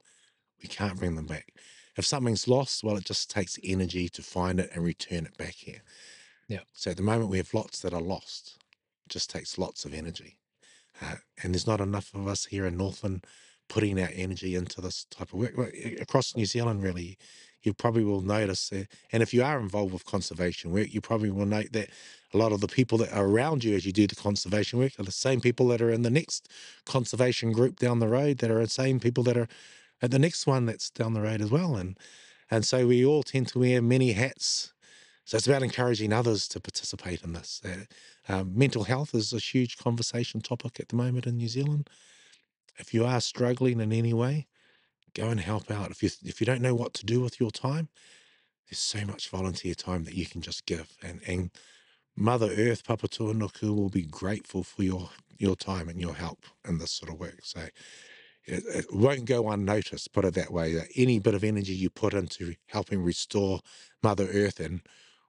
we can't bring them back. If something's lost, well, it just takes energy to find it and return it back here. Yeah. So at the moment we have lots that are lost. It just takes lots of energy. And there's not enough of us here in Northland putting our energy into this type of work. Well, across New Zealand, really, you probably will notice, and if you are involved with conservation work, you probably will note that a lot of the people that are around you as you do the conservation work are the same people that are in the next conservation group down the road, that are the same people that are at the next one that's down the road as well. And so we all tend to wear many hats. So it's about encouraging others to participate in this. Mental health is a huge conversation topic at the moment in New Zealand. If you are struggling in any way, go and help out. If you don't know what to do with your time, there's so much volunteer time that you can just give. And Mother Earth, Papatūānuku, will be grateful for your time and your help in this sort of work. So it won't go unnoticed, put it that way. That any bit of energy you put into helping restore Mother Earth and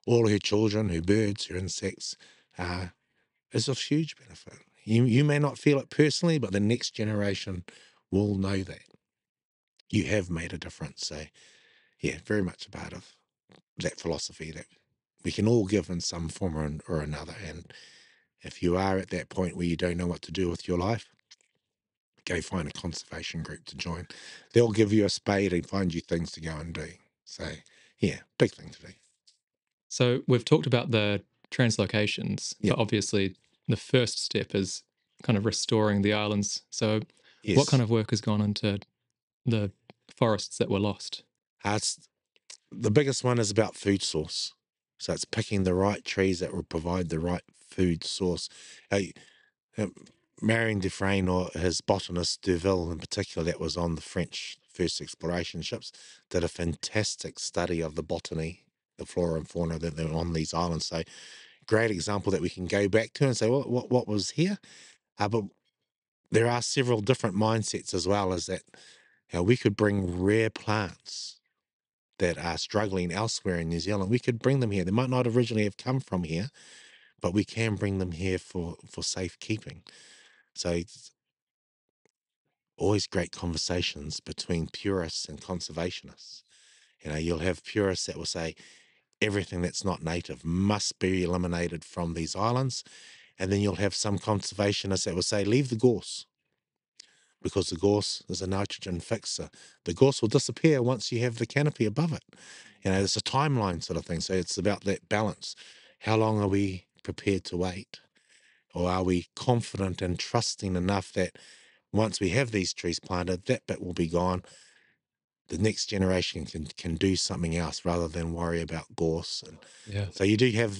all her children, her birds, her insects, uh, is of huge benefit. You may not feel it personally, but the next generation will know that you have made a difference. So, yeah, very much a part of that philosophy that we can all give in some form or another. And if you are at that point where you don't know what to do with your life, go find a conservation group to join. They'll give you a spade and find you things to go and do. So, yeah, big thing to do. So we've talked about the translocations, Yeah, but obviously the first step is kind of restoring the islands. So what kind yes. of work has gone into the forests that were lost? It's, the biggest one is about food source. So it's picking the right trees that will provide the right food source. Uh, uh, Marion Dufresne, or his botanist Deville in particular, that was on the French first exploration ships, did a fantastic study of the botany, the flora and fauna that are on these islands. So great example that we can go back to and say, well, what was here? But there are several different mindsets as well as that we could bring rare plants that are struggling elsewhere in New Zealand. We could bring them here. They might not originally have come from here, but we can bring them here for safekeeping. So it's always great conversations between purists and conservationists. You'll have purists that will say everything that's not native must be eliminated from these islands. And then you'll have some conservationists that will say, leave the gorse, because the gorse is a nitrogen fixer. The gorse will disappear once you have the canopy above it. It's a timeline sort of thing. So it's about that balance. How long are we prepared to wait? Or are we confident and trusting enough that once we have these trees planted, that bit will be gone. The next generation can do something else rather than worry about gorse. And Yeah. so you do have,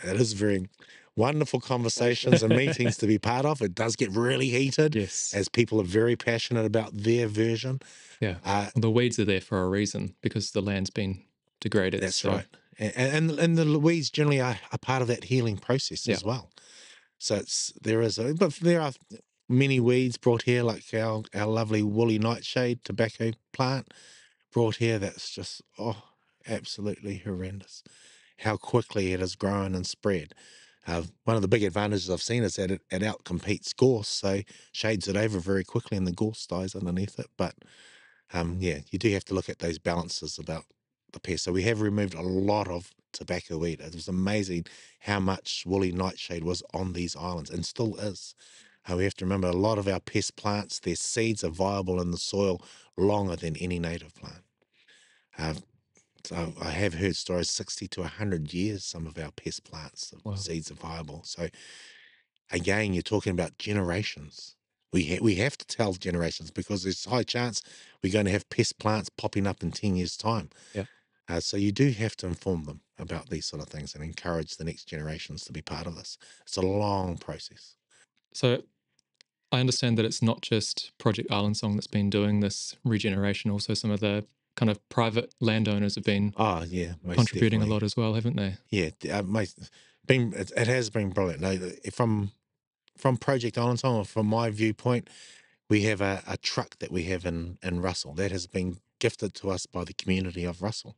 it is very wonderful conversations and meetings to be part of. It does get really heated Yes. as people are very passionate about their version. Yeah. Uh, Well, the weeds are there for a reason because the land's been degraded. that's So right. And the weeds generally are a part of that healing process yeah. as well. So but there are many weeds brought here, like our lovely woolly nightshade tobacco plant brought here. That's just, absolutely horrendous. How quickly it has grown and spread. One of the big advantages I've seen is that it outcompetes gorse, so shades it over very quickly and the gorse dies underneath it. But yeah, you do have to look at those balances about the pest. So we have removed a lot of tobacco weed. It was amazing how much woolly nightshade was on these islands and still is. We have to remember a lot of our pest plants, their seeds are viable in the soil longer than any native plant. Uh, so I have heard stories 60 to 100 years, some of our pest plants, the Wow. seeds are viable. So again, you're talking about generations. We have to tell generations because there's a high chance we're going to have pest plants popping up in 10 years' time. Yeah. So you do have to inform them about these sort of things and encourage the next generations to be part of this. It's a long process. So I understand that it's not just Project Island Song that's been doing this regeneration. Also, some of the kind of private landowners have been Oh, yeah, most contributing a definitely. lot as well, haven't they? Yeah, it has been brilliant. No, from Project Island Song, or from my viewpoint, we have a truck that we have in Russell that has been gifted to us by the community of Russell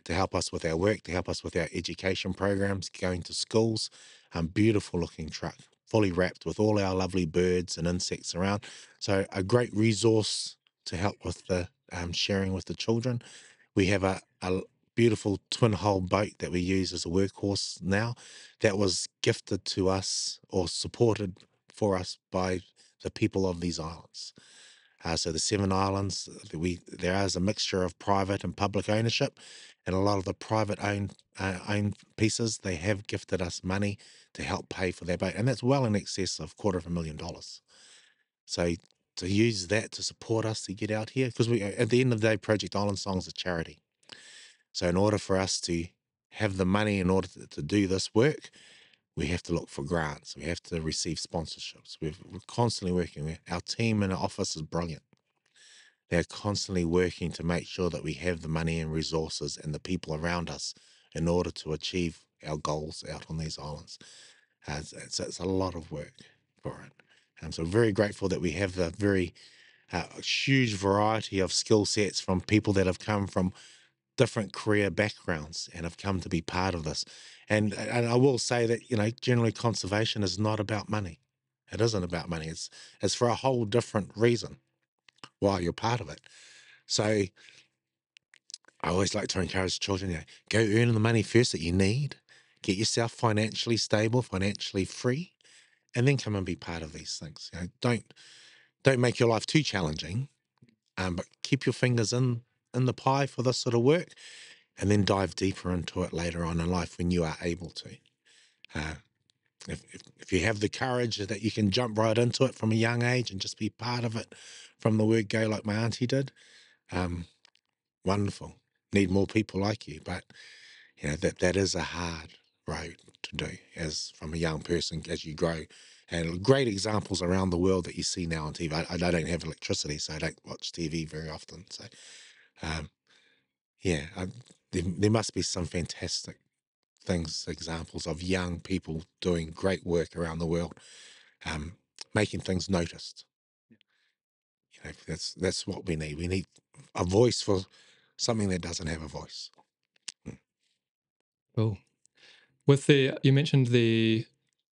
to help us with our work, to help us with our education programs, going to schools. Beautiful looking truck, fully wrapped with all our lovely birds and insects around. So a great resource to help with the sharing with the children. We have a beautiful twin hull boat that we use as a workhorse now that was gifted to us or supported for us by the people of these islands. So the seven islands, there is a mixture of private and public ownership, and a lot of the private owned pieces they have gifted us money to help pay for their boat, and that's well in excess of $250,000. So to use that to support us to get out here, because we at the end of the day, Project Island Song is a charity. So in order for us to have the money in order to do this work, we have to look for grants. We have to receive sponsorships. We're constantly working. Our team in our office is brilliant. They're constantly working to make sure that we have the money and resources and the people around us in order to achieve our goals out on these islands. It's a lot of work for it. So very grateful that we have the very huge variety of skill sets from people that have come from different career backgrounds and have come to be part of this. And I will say that, generally conservation is not about money. It isn't about money. It's for a whole different reason why you're part of it. So I always like to encourage children, go earn the money first that you need, get yourself financially stable, financially free, and then come and be part of these things. Don't make your life too challenging, but keep your fingers in the pie for this sort of work, and then dive deeper into it later on in life when you are able to. Uh, if you have the courage that you can jump right into it from a young age and just be part of it from the word go, like my auntie did, um, wonderful. Need more people like you, but that is a hard road to do as from a young person as you grow. And great examples around the world that you see now on TV. I don't have electricity, so I don't watch TV very often. So, um, yeah, there must be some fantastic things, examples of young people doing great work around the world, um, making things noticed. That's what we need. We need a voice for something that doesn't have a voice. Mm. Cool. You mentioned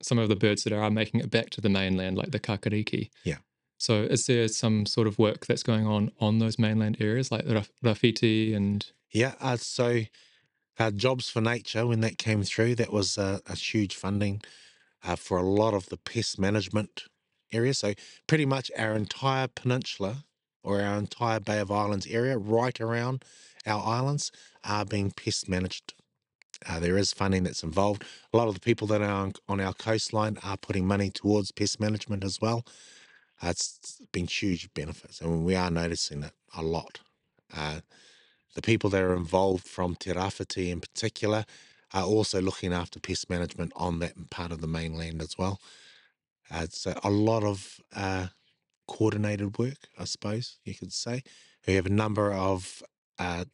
some of the birds that are making it back to the mainland, like the Kakariki. Yeah. So is there some sort of work that's going on those mainland areas, like Rafiti and Yeah. So Jobs for Nature, when that came through, that was a huge funding for a lot of the pest management area. So pretty much our entire peninsula or our entire Bay of Islands area, right around our islands, are being pest managed. There is funding that's involved. A lot of the people that are on our coastline are putting money towards pest management as well. It's been huge benefits, and we are noticing it a lot. Uh, the people that are involved from Te Rawhiti in particular are also looking after pest management on that part of the mainland as well. It's a lot of coordinated work, I suppose you could say. We have a number of uh,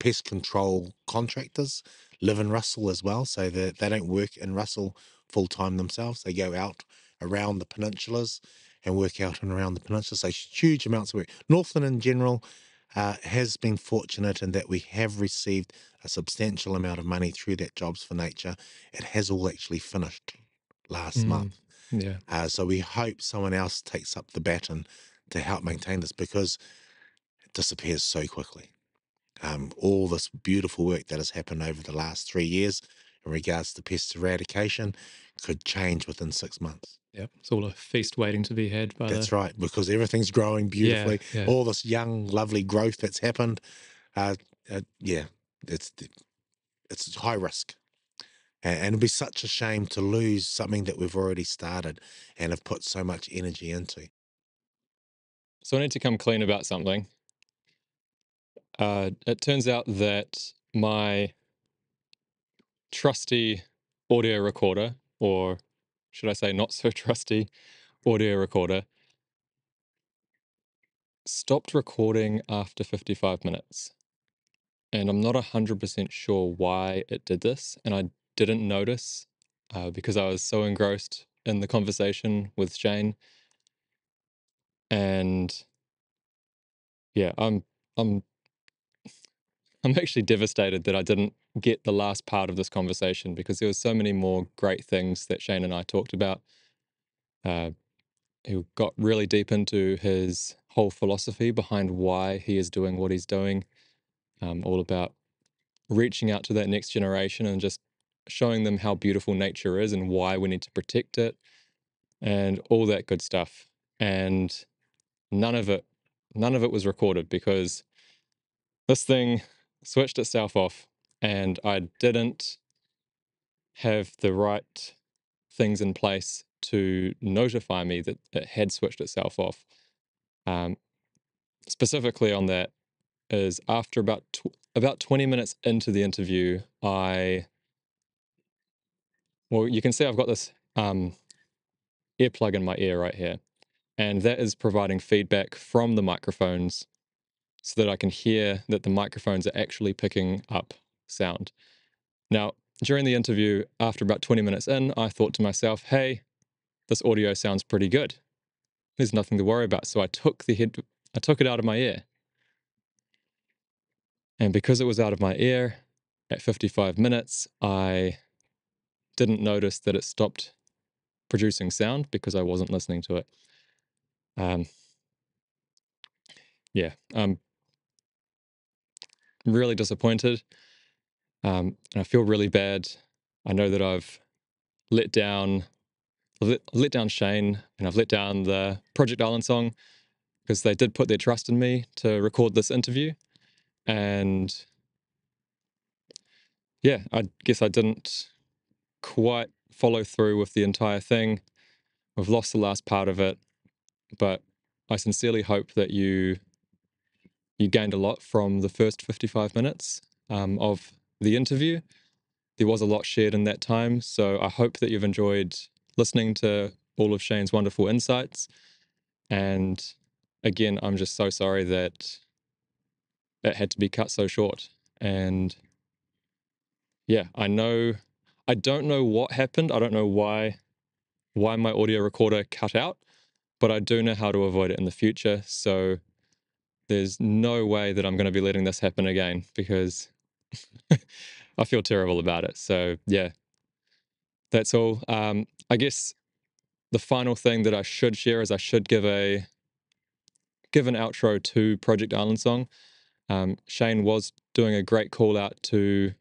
pest control contractors live in Russell as well, so that they don't work in Russell full time themselves. They go out around the peninsulas and work out and around the peninsula. So huge amounts of work. Northland in general has been fortunate in that we have received a substantial amount of money through that Jobs for Nature. It has all actually finished. last Mm. month. Yeah. So we hope someone else takes up the baton to help maintain this, because it disappears so quickly. All this beautiful work that has happened over the last 3 years in regards to pest eradication could change within 6 months. Yep. It's all a feast waiting to be had by the. That's right, because everything's growing Yeah. beautifully. Yeah. All this young, lovely growth that's happened, uh, yeah, it's it's high risk, and it'd be such a shame to lose something that we've already started and have put so much energy into. So I need to come clean about something. It turns out that my trusty audio recorder, or should I say not so trusty audio recorder, stopped recording after 55 minutes. And I'm not 100% sure why it did this. And I didn't notice because I was so engrossed in the conversation with Shane. And yeah, I'm I'm actually devastated that I didn't get the last part of this conversation, because there was so many more great things that Shane and I talked about. Uh, he got really deep into his whole philosophy behind why he is doing what he's doing, all about reaching out to that next generation and just showing them how beautiful nature is and why we need to protect it and all that good stuff. And none of it, none of it was recorded, because this thing switched itself off, and I didn't have the right things in place to notify me that it had switched itself off. Um, Specifically on that is after about 20 minutes into the interview, well, you can see I've got this earplug in my ear right here, and that is providing feedback from the microphones so that I can hear that the microphones are actually picking up sound. Now, during the interview, after about 20 minutes in, I thought to myself, hey, this audio sounds pretty good. There's nothing to worry about. So I took it out of my ear. And because it was out of my ear at 55 minutes, I didn't notice that it stopped producing sound because I wasn't listening to it. Um, yeah, I'm really disappointed. And I feel really bad. I know that let down, let down Shane, and I've let down the Project Island song, because they did put their trust in me to record this interview. And yeah, I guess I didn't quite follow through with the entire thing. We've lost the last part of it, but I sincerely hope that you gained a lot from the first 55 minutes of the interview. There was a lot shared in that time, so I hope that you've enjoyed listening to all of Shane's wonderful insights. And again, I'm just so sorry that it had to be cut so short. And yeah, I don't know what happened. I don't know why my audio recorder cut out, but I do know how to avoid it in the future. So there's no way that I'm going to be letting this happen again, because I feel terrible about it. So yeah, that's all. I guess the final thing that I should share is I should give an outro to Project Island Song. Shane was doing a great call out to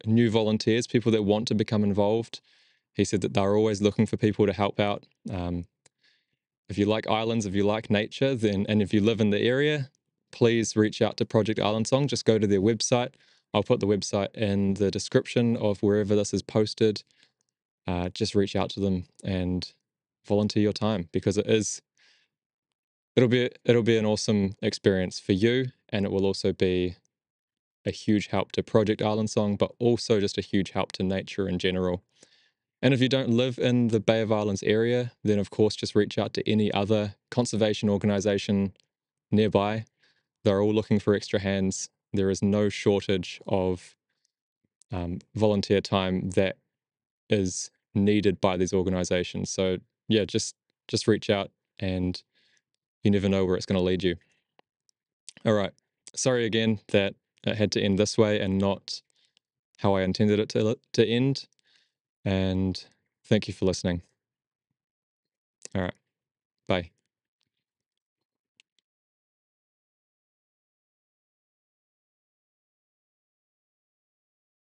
new volunteers, people that want to become involved. He said that they're always looking for people to help out. If you like islands, if you like nature, and if you live in the area, please reach out to Project Island Song. Just go to their website. I'll put the website in the description of wherever this is posted. Just reach out to them and volunteer your time, because it'll be an awesome experience for you, and it will also be a huge help to Project Island Song, but also just a huge help to nature in general. And if you don't live in the Bay of Islands area, then of course just reach out to any other conservation organization nearby. They're all looking for extra hands. There is no shortage of volunteer time that is needed by these organizations. So yeah, just reach out, and you never know where it's going to lead you. All right. Sorry again that it had to end this way and not how I intended it to end. And Thank you for listening. All right. Bye.